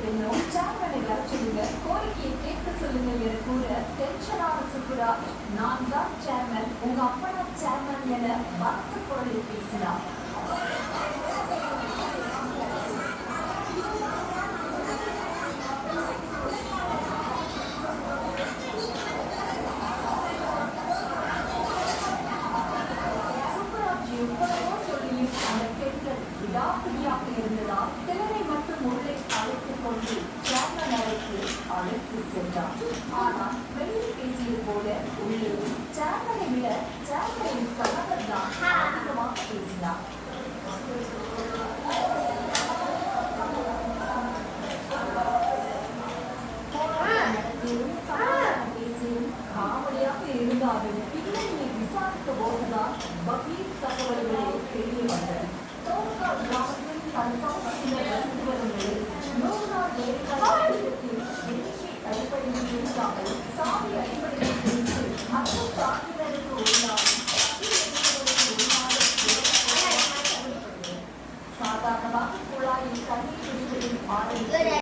இன்னும் சேர்மனை வர சொல்லுங்க, கோரிக்கையை கேட்க சொல்லுங்க என கூற டென்ஷனான சுப்புராஜ், நான் தான் சேர்மன், உங்க அப்பனா சேர்மன் என மறுத்த குரலில் பேசினார். விடாப்பிடியாக இருந்ததால் சிலரை மட்டும் உள்ளே அழைத்துக் கொண்டு சேர்மன் அறைக்கு அழைத்து சென்றார். ஆனால் வெளியில் பேசியது போல உள்ளே சேர்மனை விட சேர்மனின் கணவர் தான் அதிகமாக பேசினார். பேசியும் காமெடியாக இருந்தாலும் பின்னணியை விசாரித்த போதுதான் பகீர் தகவல்களே தெரிய வந்தது. கிராமத்தில் தன் சமூகத்தினர் வசித்து வரும் நிலையில் 100 நாள் வேலைக்காலத்தில் எண்ணிக்கை அடிப்படையில் இருந்தாமல் சாதி அடிப்படையில் பிரித்து அந்த சாதியினருக்கு ஒரு நாள் சாதாரணமாக குழாயில் தண்ணீர் குடிப்பதில் ஆரம்பித்து